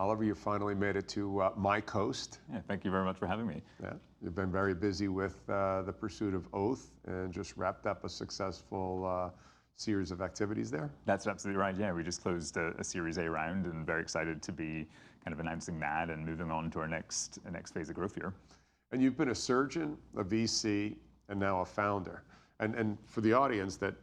Oliver, you finally made it to my coast. Yeah, thank you very much for having me. Yeah, you've been very busy with the pursuit of Oath and just wrapped up a successful series of activities there. That's absolutely right. Yeah, we just closed a Series A round and very excited to be kind of announcing that and moving on to our next phase of growth here. And you've been a surgeon, a VC, and now a founder. And for the audience that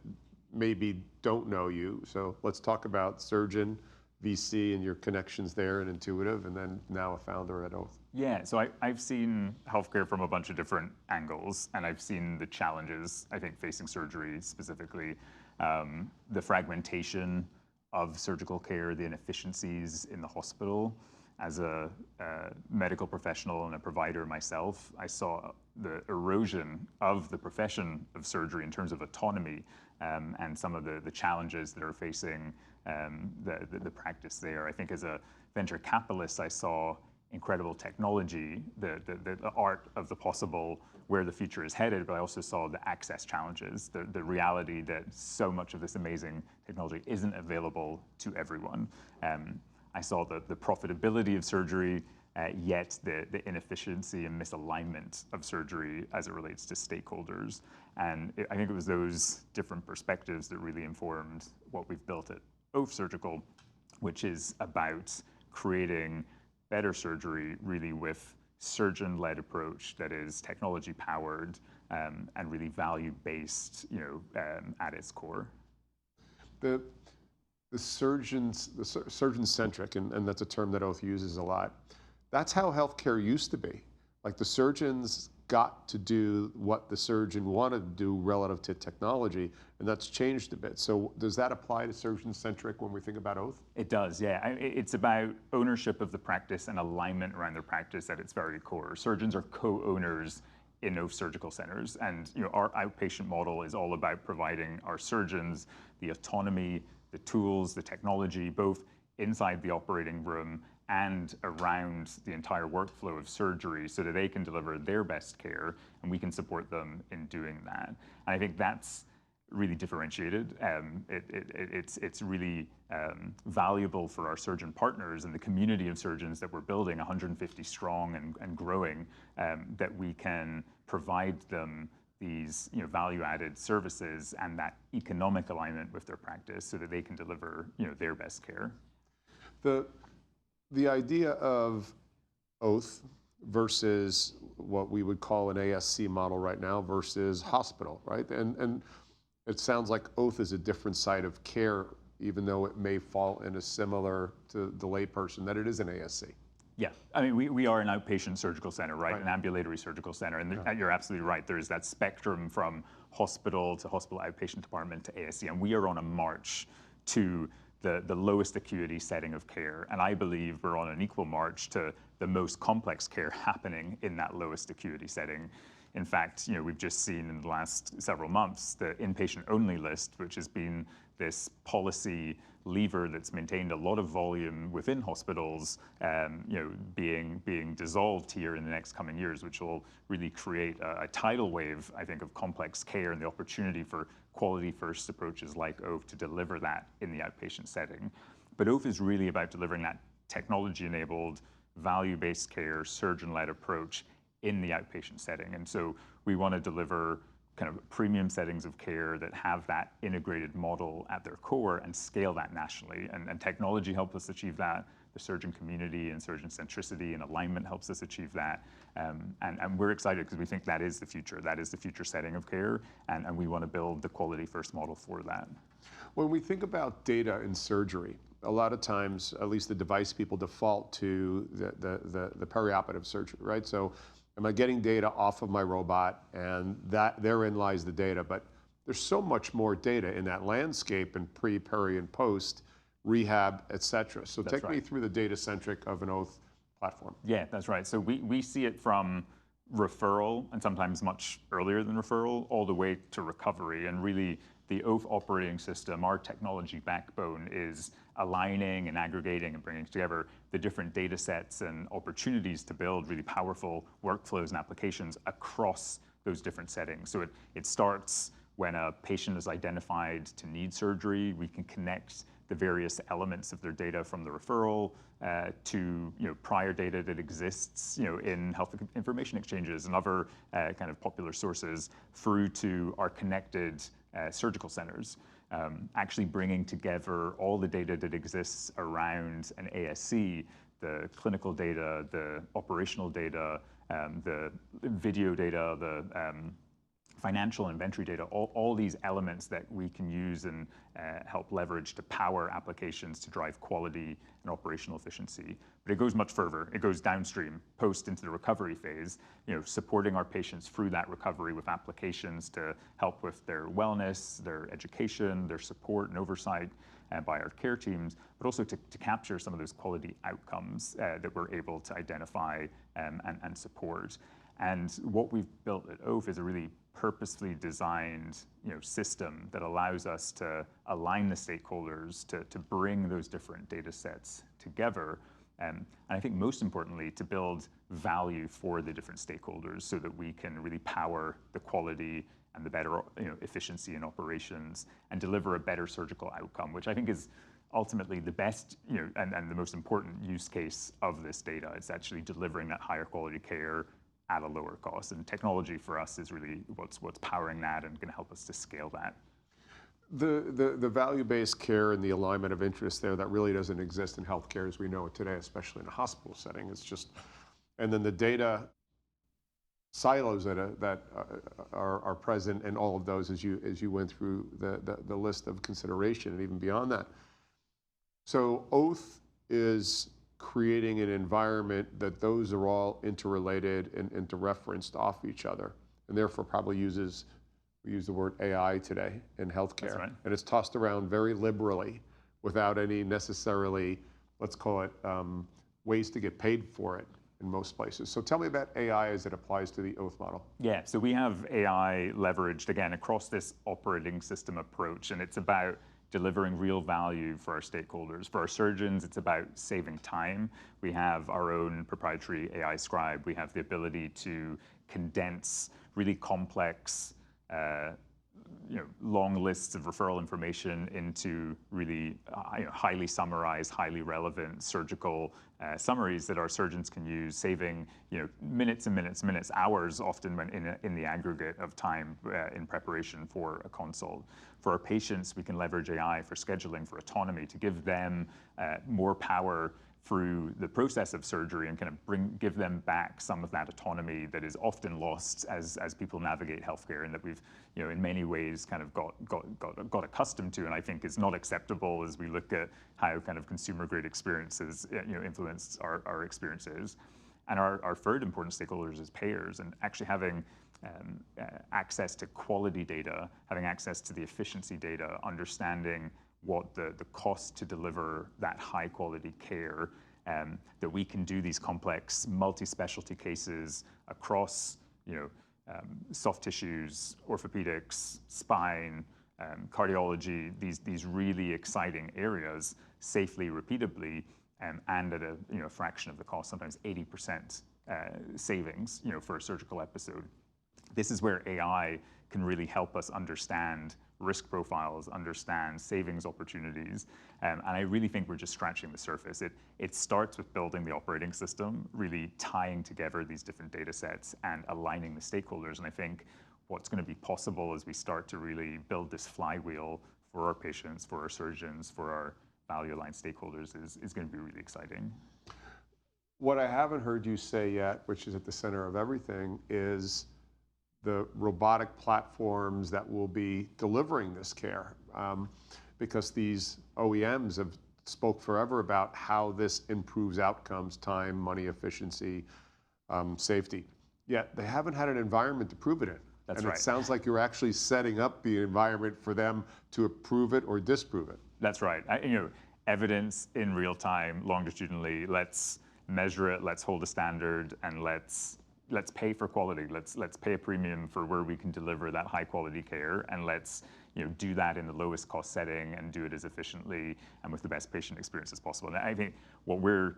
maybe don't know you, so let's talk about surgeon, VC, and your connections there and Intuitive, and then now a founder at Oath. Yeah, so I've seen healthcare from a bunch of different angles, and I've seen the challenges, I think, facing surgery specifically, the fragmentation of surgical care, the inefficiencies in the hospital. As a medical professional and a provider myself, I saw the erosion of the profession of surgery in terms of autonomy and some of the challenges that are facing the practice there. I think as a venture capitalist, I saw incredible technology, the art of the possible, where the future is headed, but I also saw the access challenges, the reality that so much of this amazing technology isn't available to everyone. I saw the profitability of surgery, yet the inefficiency and misalignment of surgery as it relates to stakeholders. And I think it was those different perspectives that really informed what we've built at Oath Surgical, which is about creating better surgery really with surgeon-led approach that is technology-powered and really value-based, at its core. The surgeon-centric, and that's a term that Oath uses a lot. That's how healthcare used to be. Like the surgeons got to do what the surgeon wanted to do relative to technology, and that's changed a bit. So does that apply to surgeon-centric when we think about Oath? It does, yeah. It's about ownership of the practice and alignment around their practice at its very core. Surgeons are co-owners in Oath surgical centers, and our outpatient model is all about providing our surgeons the autonomy, the tools, the technology, both inside the operating room and around the entire workflow of surgery so that they can deliver their best care and we can support them in doing that. And I think that's really differentiated. It's really valuable for our surgeon partners and the community of surgeons that we're building, 150 strong and growing, that we can provide them these value-added services and that economic alignment with their practice so that they can deliver their best care. The idea of Oath versus what we would call an ASC model right now versus hospital, right? And it sounds like Oath is a different side of care, even though it may fall in a similar to the layperson that it is an ASC. Yeah, I mean, we are an outpatient surgical center, right? An ambulatory surgical center, and you're absolutely right. There's that spectrum from hospital to hospital outpatient department to ASC, and we are on a march to the lowest acuity setting of care. And I believe we're on an equal march to the most complex care happening in that lowest acuity setting. In fact, we've just seen in the last several months the inpatient-only list, which has been this policy lever that's maintained a lot of volume within hospitals, being dissolved here in the next coming years, which will really create a tidal wave, I think, of complex care and the opportunity for quality-first approaches like Oath to deliver that in the outpatient setting. But Oath is really about delivering that technology-enabled, value-based care, surgeon-led approach in the outpatient setting. And so we want to deliver kind of premium settings of care that have that integrated model at their core and scale that nationally. And technology helps us achieve that. The surgeon community and surgeon centricity and alignment helps us achieve that. And we're excited because we think that is the future. That is the future setting of care. And we want to build the quality first model for that. When we think about data in surgery, a lot of times, at least the device people default to the perioperative surgery, right? So am I getting data off of my robot, and that therein lies the data, but there's so much more data in that landscape and pre, peri, and post, rehab, et cetera. So take me through the data-centric of an Oath platform. Yeah, that's right. So we see it from referral, and sometimes much earlier than referral, all the way to recovery. And really, the Oath operating system, our technology backbone, is aligning and aggregating and bringing together the different data sets and opportunities to build really powerful workflows and applications across those different settings. So it starts when a patient is identified to need surgery. We can connect the various elements of their data from the referral to prior data that exists in health information exchanges and other kind of popular sources through to our connected surgical centers. Actually bringing together all the data that exists around an ASC, the clinical data, the operational data, the video data, the financial inventory data, all these elements that we can use and help leverage to power applications to drive quality and operational efficiency. But it goes much further. It goes downstream, post into the recovery phase, supporting our patients through that recovery with applications to help with their wellness, their education, their support and oversight by our care teams, but also to capture some of those quality outcomes that we're able to identify and support. And what we've built at Oath is a really purposefully designed system that allows us to align the stakeholders to bring those different data sets together. And I think most importantly, to build value for the different stakeholders so that we can really power the quality and the better efficiency in operations and deliver a better surgical outcome, which I think is ultimately the best and the most important use case of this data. It's actually delivering that higher quality care at a lower cost. And technology for us is really what's powering that and going to help us to scale that. The value-based care and the alignment of interest there, that really doesn't exist in healthcare as we know it today, especially in a hospital setting. It's just, and then the data silos that are present in all of those as you went through the list of consideration and even beyond that. So Oath is creating an environment that those are all interrelated and interreferenced off each other, and therefore probably we use the word AI today in healthcare. That's right. And it's tossed around very liberally without any necessarily, let's call it, ways to get paid for it in most places. So tell me about AI as it applies to the Oath model. Yeah, so we have AI leveraged, again, across this operating system approach, and it's about delivering real value for our stakeholders. For our surgeons, it's about saving time. We have our own proprietary AI scribe. We have the ability to condense really complex, long lists of referral information into really highly summarized, highly relevant surgical summaries that our surgeons can use, saving minutes and minutes and minutes, hours often when in the aggregate of time in preparation for a consult. For our patients, we can leverage AI for scheduling, for autonomy, to give them more power through the process of surgery and kind of give them back some of that autonomy that is often lost as people navigate healthcare, and that we've in many ways kind of got accustomed to, and I think is not acceptable as we look at how kind of consumer grade experiences influence our experiences. And our third important stakeholders is payers, and actually having access to quality data, having access to the efficiency data, understanding what the cost to deliver that high quality care, that we can do these complex multi-specialty cases across soft tissues, orthopedics, spine, cardiology, these really exciting areas safely, repeatably, and at a fraction of the cost, sometimes 80% savings for a surgical episode. This is where AI can really help us understand risk profiles, understand savings opportunities, and I really think we're just scratching the surface. It starts with building the operating system, really tying together these different data sets and aligning the stakeholders, and I think what's going to be possible as we start to really build this flywheel for our patients, for our surgeons, for our value-aligned stakeholders is going to be really exciting. What I haven't heard you say yet, which is at the center of everything, is the robotic platforms that will be delivering this care, because these OEMs have spoke forever about how this improves outcomes, time, money, efficiency, safety. Yet they haven't had an environment to prove it in. That's and right. It sounds like you're actually setting up the environment for them to approve it or disprove it. That's right. Evidence in real time, longitudinally. Let's measure it. Let's hold a standard, and let's pay for quality. Let's pay a premium for where we can deliver that high quality care, and let's do that in the lowest cost setting and do it as efficiently and with the best patient experience as possible. And I think what we're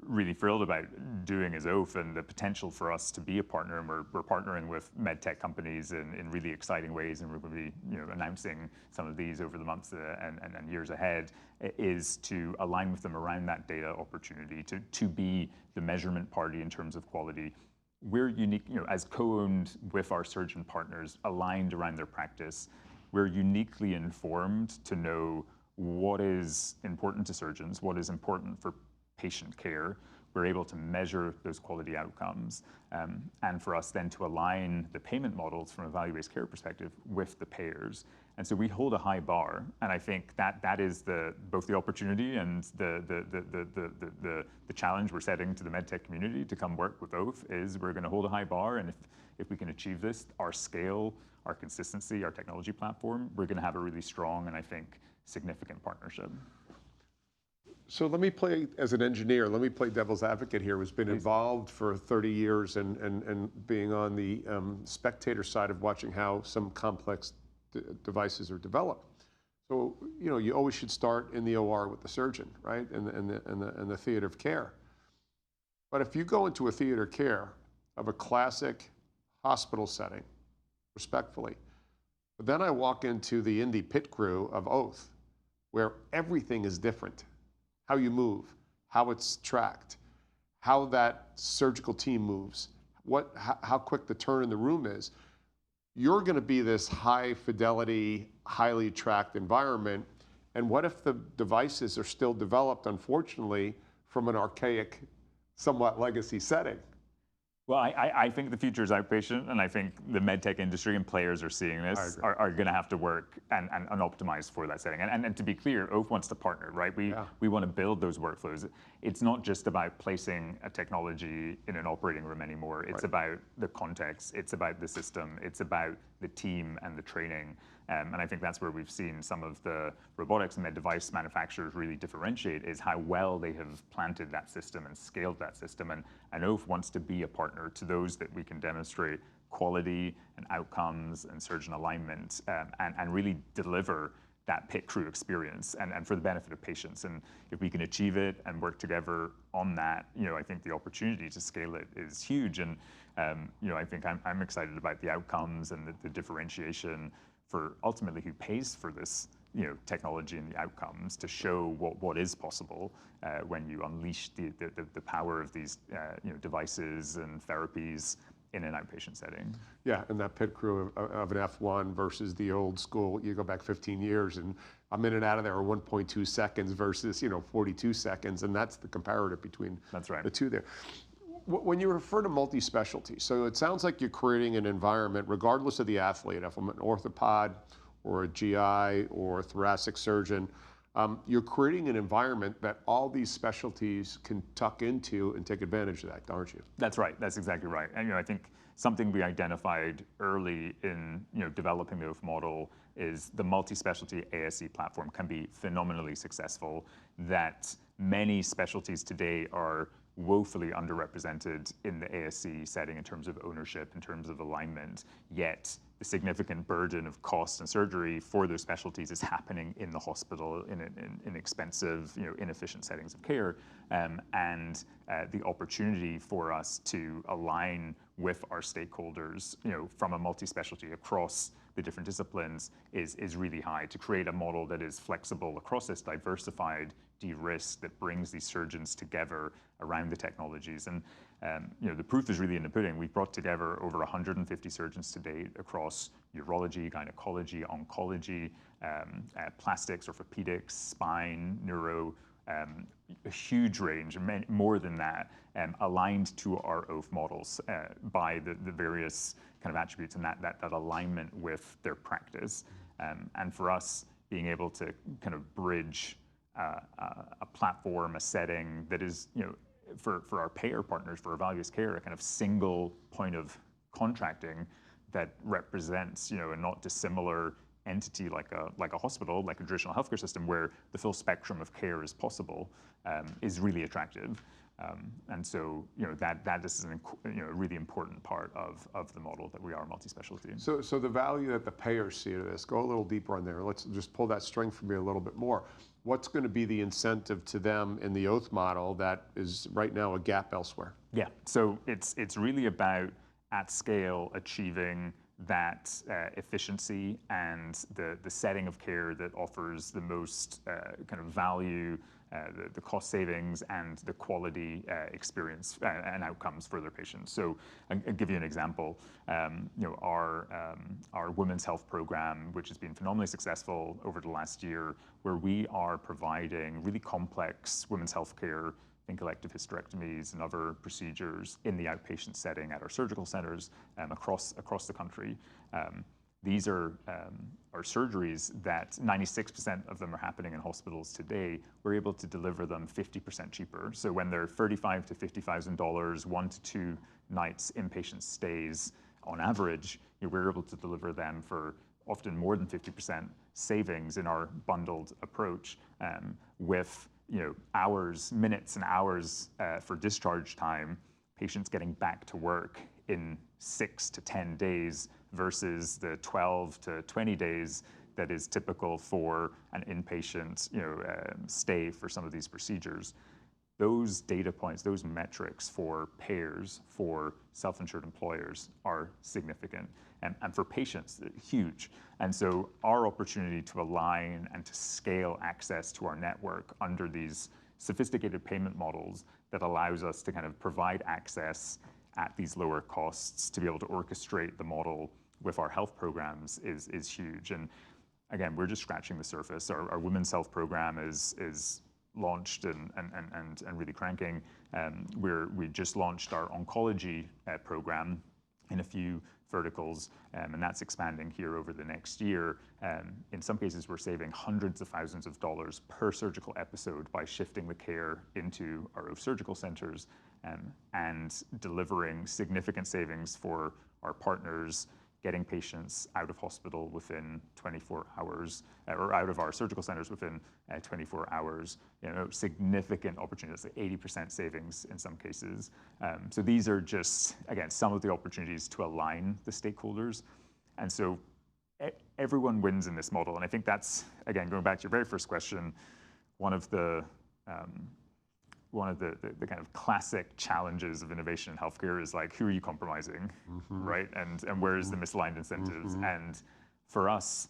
really thrilled about doing as Oaf and the potential for us to be a partner. And we're partnering with med tech companies in really exciting ways, and we're going to be announcing some of these over the months and years ahead, is to align with them around that data opportunity, to be the measurement party in terms of quality. We're unique, as co-owned with our surgeon partners, aligned around their practice. We're uniquely informed to know what is important to surgeons, what is important for patient care. We're able to measure those quality outcomes, and for us then to align the payment models from a value-based care perspective with the payers. And so we hold a high bar, and I think that is both the opportunity and the challenge we're setting to the medtech community to come work with Oaf. Is we're going to hold a high bar, and if we can achieve this, our scale, our consistency, our technology platform, we're going to have a really strong and I think significant partnership. So let me play, as an engineer, let me play devil's advocate here, who's been involved for 30 years and being on the spectator side of watching how some complex devices are developed. So, you always should start in the OR with the surgeon, right? And the theater of care. But if you go into a theater of care of a classic hospital setting, respectfully, but then I walk into the indie pit crew of Oath, where everything is different. How you move, how it's tracked, how that surgical team moves, how quick the turn in the room is. You're going to be this high fidelity, highly tracked environment. And what if the devices are still developed, unfortunately, from an archaic, somewhat legacy setting? Well, I think the future is outpatient, and I think the medtech industry and players are seeing this, are going to have to work and optimize for that setting. And to be clear, Oaf wants to partner, right? We want to build those workflows. It's not just about placing a technology in an operating room anymore. It's about the context. It's about the system. It's about the team and the training. And I think that's where we've seen some of the robotics and med device manufacturers really differentiate, is how well they have planted that system and scaled that system. And Oaf wants to be a partner to those that we can demonstrate quality and outcomes and surgeon alignment, and really deliver that pit crew experience and for the benefit of patients. And if we can achieve it and work together on that, I think the opportunity to scale it is huge. And I think I'm excited about the outcomes and the differentiation for ultimately who pays for this technology and the outcomes, to show what is possible when you unleash the power of these devices and therapies in an outpatient setting. Yeah, and that pit crew of an F1 versus the old school, you go back 15 years and I'm in and out of there in 1.2 seconds versus 42 seconds, and that's the comparative between the two there. When you refer to multi-specialty, so it sounds like you're creating an environment, regardless of the athlete, if I'm an orthopod or a GI or a thoracic surgeon, you're creating an environment that all these specialties can tuck into and take advantage of that, aren't you? That's right. That's exactly right. And I think something we identified early in developing the Oaf model is the multi-specialty ASC platform can be phenomenally successful. That many specialties today are woefully underrepresented in the ASC setting in terms of ownership, in terms of alignment, yet the significant burden of cost and surgery for those specialties is happening in the hospital in expensive, inefficient settings of care. And the opportunity for us to align with our stakeholders, from a multi-specialty across the different disciplines is really high, to create a model that is flexible across this diversified, de-risk, that brings these surgeons together around the technologies. And the proof is really in the pudding. We've brought together over 150 surgeons to date across urology, gynecology, oncology, plastics, orthopedics, spine, neuro, a huge range, more than that, aligned to our Oaf models by the various kind of attributes and that alignment with their practice. And for us, being able to kind of bridge a platform, a setting that is, for our payer partners, for our value-based care, a kind of single point of contracting that represents, a not dissimilar entity like a hospital, like a traditional healthcare system, where the full spectrum of care is possible, is really attractive. And so, that this is a really important part of the model that we are multi-specialty. So the value that the payers see to this, go a little deeper on there. Let's just pull that string for me a little bit more. What's going to be the incentive to them in the oath model that is right now a gap elsewhere? Yeah, so it's really about, at scale, achieving that efficiency and the setting of care that offers the most kind of value, the cost savings, and the quality experience and outcomes for their patients. So I'll give you an example. Our women's health program, which has been phenomenally successful over the last year, where we are providing really complex women's health care, think elective hysterectomies and other procedures in the outpatient setting at our surgical centers across the country. These are surgeries that 96% of them are happening in hospitals today. We're able to deliver them 50% cheaper. So when they're $35,000 to $50,000, 1 to 2 nights inpatient stays on average, we're able to deliver them for often more than 50% savings in our bundled approach, with hours, minutes and hours for discharge time, patients getting back to work in 6 to 10 days versus the 12 to 20 days that is typical for an inpatient stay for some of these procedures. Those data points, those metrics for payers, for self-insured employers are significant, and for patients, huge. And so our opportunity to align and to scale access to our network under these sophisticated payment models that allows us to kind of provide access at these lower costs, to be able to orchestrate the model with our health programs is huge. And again, we're just scratching the surface. Our women's health program is launched and really cranking. We just launched our oncology program in a few verticals, and that's expanding here over the next year. In some cases, we're saving hundreds of thousands of dollars per surgical episode by shifting the care into our surgical centers, and delivering significant savings for our partners, getting patients out of hospital within 24 hours, or out of our surgical centers within 24 hours. Significant opportunities, like 80% savings in some cases. So these are just, again, some of the opportunities to align the stakeholders. And so everyone wins in this model. And I think that's, again, going back to your very first question, one of the kind of classic challenges of innovation in healthcare is like, who are you compromising, right? And where is the misaligned incentives? And for us,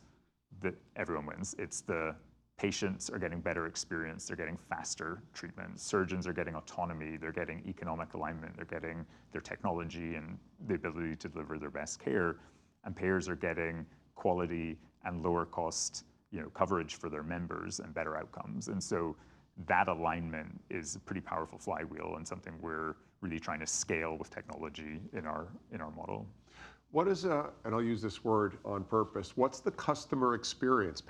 everyone wins. It's the patients are getting better experience, they're getting faster treatment, surgeons are getting autonomy, they're getting economic alignment, they're getting their technology and the ability to deliver their best care, and payers are getting quality and lower cost coverage for their members and better outcomes. And so that alignment is a pretty powerful flywheel, and something we're really trying to scale with technology in our model. What is and I'll use this word on purpose, what's the customer experience,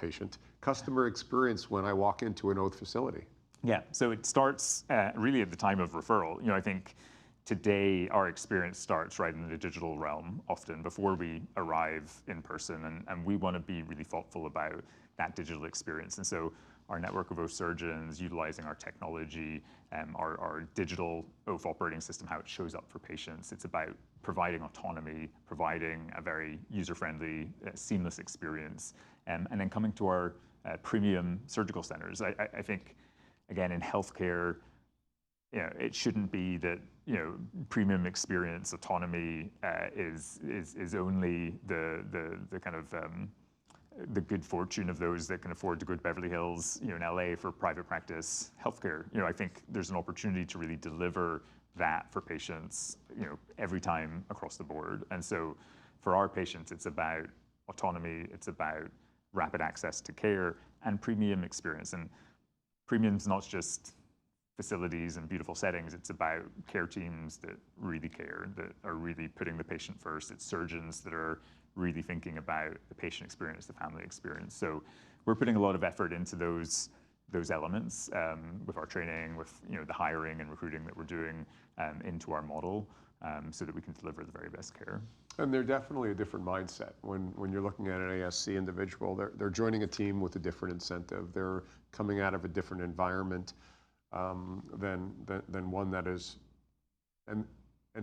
customer experience when I walk into an oath facility? Yeah, so it starts really at the time of referral. I think today our experience starts right in the digital realm, often before we arrive in person, and we want to be really thoughtful about that digital experience. And so our network of oath surgeons, utilizing our technology, our digital oath operating system, how it shows up for patients. It's about providing autonomy, providing a very user-friendly, seamless experience, and then coming to our premium surgical centers. I think, again, in healthcare, it shouldn't be that premium experience, autonomy is only the kind of the good fortune of those that can afford to go to Beverly Hills, in LA for private practice healthcare. I think there's an opportunity to really deliver that for patients, every time across the board. And so for our patients, it's about autonomy, it's about rapid access to care and premium experience. And premium's not just facilities and beautiful settings, it's about care teams that really care, that are really putting the patient first. It's surgeons that are really thinking about the patient experience, the family experience. So we're putting a lot of effort into those elements with our training, with the hiring and recruiting that we're doing into our model, so that we can deliver the very best care. And they're definitely a different mindset. When you're looking at an ASC individual, they're joining a team with a different incentive. They're coming out of a different environment. than one that is, and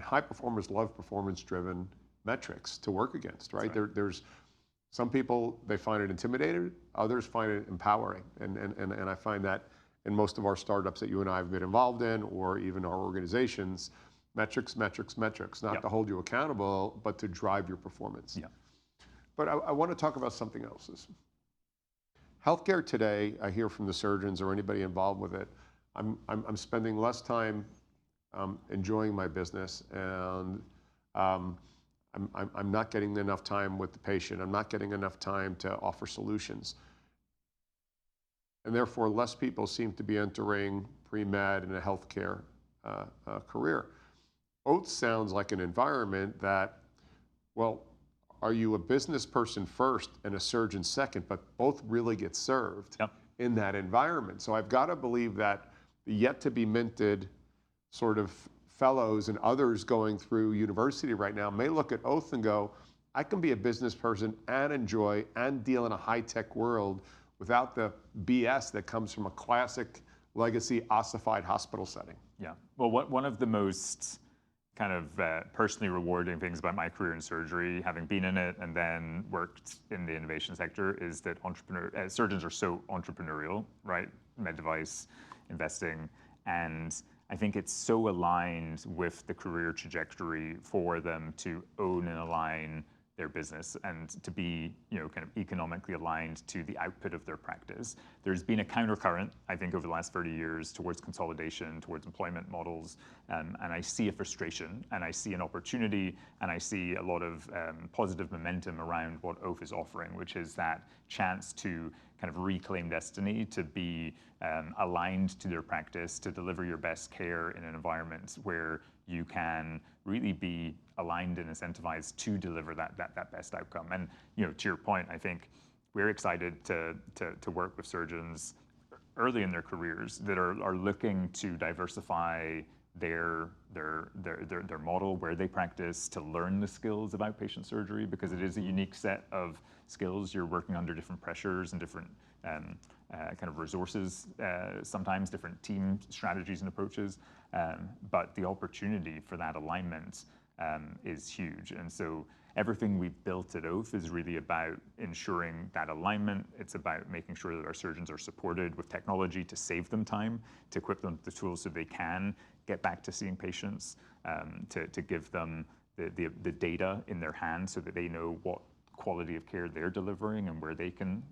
high performers love performance-driven metrics to work against, right? There's some people, they find it intimidating, others find it empowering, and I find that in most of our startups that you and I have been involved in, or even our organizations, metrics, not to hold you accountable, but to drive your performance. Yeah. But I want to talk about something else. Healthcare today, I hear from the surgeons or anybody involved with it, I'm spending less time enjoying my business, and I'm not getting enough time with the patient. I'm not getting enough time to offer solutions. And therefore, less people seem to be entering pre-med and a healthcare career. Oath sounds like an environment that, well, are you a business person first and a surgeon second, but both really get served in that environment. So I've got to believe that the yet to be minted sort of fellows and others going through university right now may look at Oath and go, I can be a business person and enjoy and deal in a high-tech world without the BS that comes from a classic legacy ossified hospital setting. Yeah. Well, one of the most kind of personally rewarding things about my career in surgery, having been in it and then worked in the innovation sector, is that surgeons are so entrepreneurial, right? Med device investing, and I think it's so aligned with the career trajectory for them to own and align their business and to be, kind of economically aligned to the output of their practice. There's been a countercurrent, I think, over the last 30 years towards consolidation, towards employment models, and I see a frustration, and I see an opportunity, and I see a lot of positive momentum around what Oath is offering, which is that chance to kind of reclaim destiny, to be aligned to their practice, to deliver your best care in an environment where you can really be aligned and incentivized to deliver that best outcome. And to your point, I think we're excited to work with surgeons early in their careers that are looking to diversify their model, where they practice, to learn the skills of outpatient surgery, because it is a unique set of skills. You're working under different pressures and different kind of resources, sometimes different team strategies and approaches, but the opportunity for that alignment is huge. And so everything we've built at Oath is really about ensuring that alignment. It's about making sure that our surgeons are supported with technology to save them time, to equip them with the tools so they can get back to seeing patients, to give them the data in their hands so that they know what quality of care they're delivering and where they can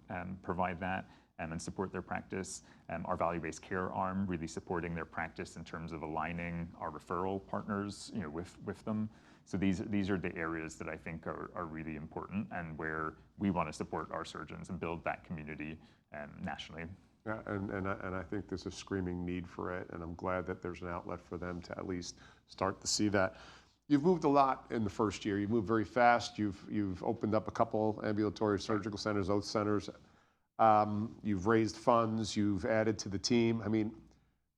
provide that and support their practice. Our value-based care arm really supporting their practice in terms of aligning our referral partners with them. So these are the areas that I think are really important, and where we want to support our surgeons and build that community nationally. Yeah, and I think there's a screaming need for it, and I'm glad that there's an outlet for them to at least start to see that. You've moved a lot in the first year. You moved very fast. You've opened up a couple ambulatory surgical centers, Oath centers. You've raised funds. You've added to the team. I mean,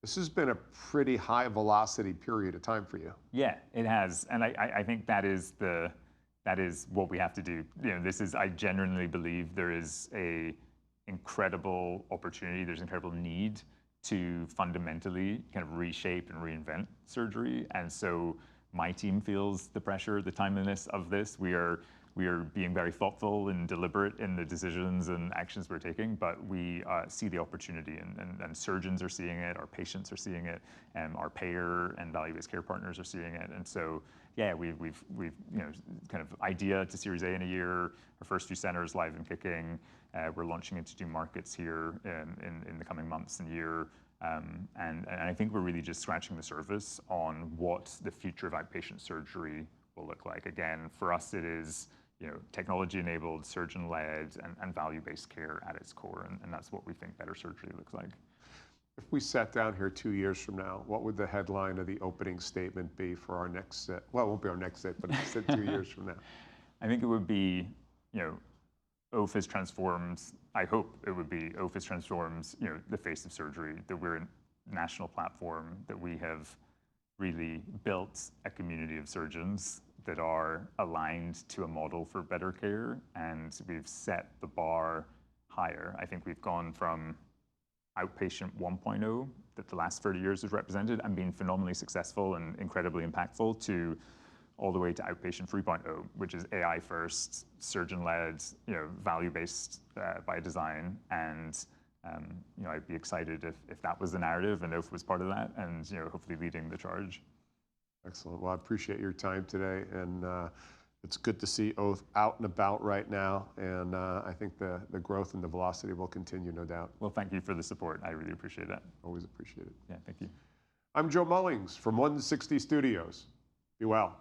this has been a pretty high velocity period of time for you. Yeah, it has, and I think that is what we have to do. I genuinely believe there is a incredible opportunity. There's incredible need to fundamentally kind of reshape and reinvent surgery, and so my team feels the pressure, the timeliness of this. We are being very thoughtful and deliberate in the decisions and actions we're taking, but we see the opportunity, and surgeons are seeing it, our patients are seeing it, and our payer and value-based care partners are seeing it. And so, yeah, we've kind of idea to Series A in a year, our first few centers live and kicking. We're launching into new markets here in the coming months and year. And I think we're really just scratching the surface on what the future of outpatient surgery will look like. Again, for us, it is technology-enabled, surgeon-led, and value-based care at its core, and that's what we think better surgery looks like. If we sat down here 2 years from now, what would the headline of the opening statement be for our next sit? Well, it won't be our next sit, but it's 2 years from now. I think it would be, Oath has transformed. I hope it would be Oath has transformed, the face of surgery. That we're a national platform. That we have really built a community of surgeons that are aligned to a model for better care, and we've set the bar higher. I think we've gone from outpatient 1.0 that the last 30 years has represented and been phenomenally successful and incredibly impactful, to all the way to outpatient 3.0, which is AI first, surgeon-led, value-based by design. And I'd be excited if that was the narrative and Oath was part of that, and hopefully leading the charge. Excellent. Well, I appreciate your time today, and it's good to see Oath out and about right now, and I think the growth and the velocity will continue, no doubt. Well, thank you for the support. I really appreciate that. Always appreciate it. Yeah, thank you. I'm Joe Mullings from 160 Studios. Be well.